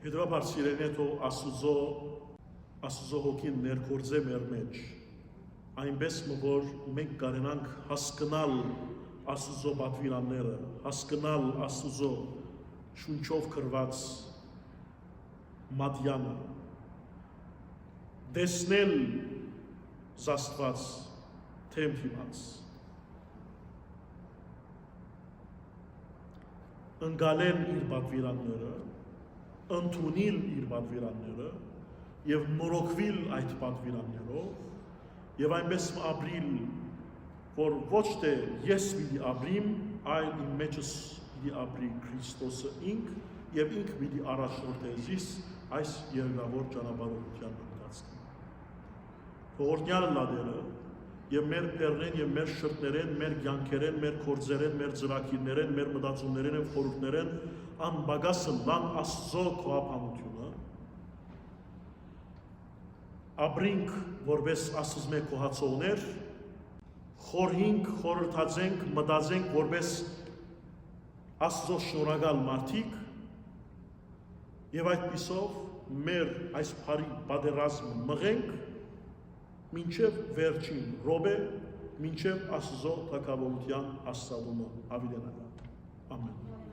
Հետևաբար սիրելիներ, թող Աստուծո հոգին ներգործե մեր մեջ, այնպես որ մենք կարենանք հասկանալ Աստուծո պատվիրանները, հասկանալ Աստուծո շունչով կրված մատյանը, տեսնել Աստված թեմ հիմած, ընկալել իր պատվիրանները, ընդունել իր պատվիրանները և նորոգվել այդ պատվիրաններով և այնպես ապրիլ, որ ոչ թե ես պիտի ապրիմ, այլ իմ մեջս պիտի ապրի Քրիստոսը ինք և ինք պիտի առաջնորդես ես այս երկրավոր ճանապարհորդության ընթացքում։ Թողորտյալը լադերը և մեր պերնեն և մեր շրտներեն, մեր կյանքերեն, մեր գործերեն, մեր ծրագիրներեն, մեր մտածումներեն և խորհուրդներեն անպակասը լան Աստծո քոհապանությունը, ապրինք որպես Աստծո քոհացողներ, խորհենք, խորհրդածենք, մտածենք որպես Աստծո շնորհակալ մարդիկ և այդպիսով մեր այս բարի պատերազմը մղենք մինչև վերջին րոպե, մինչև Աստծո թագավորության հաստատումը ավելանալը։ Ամեն։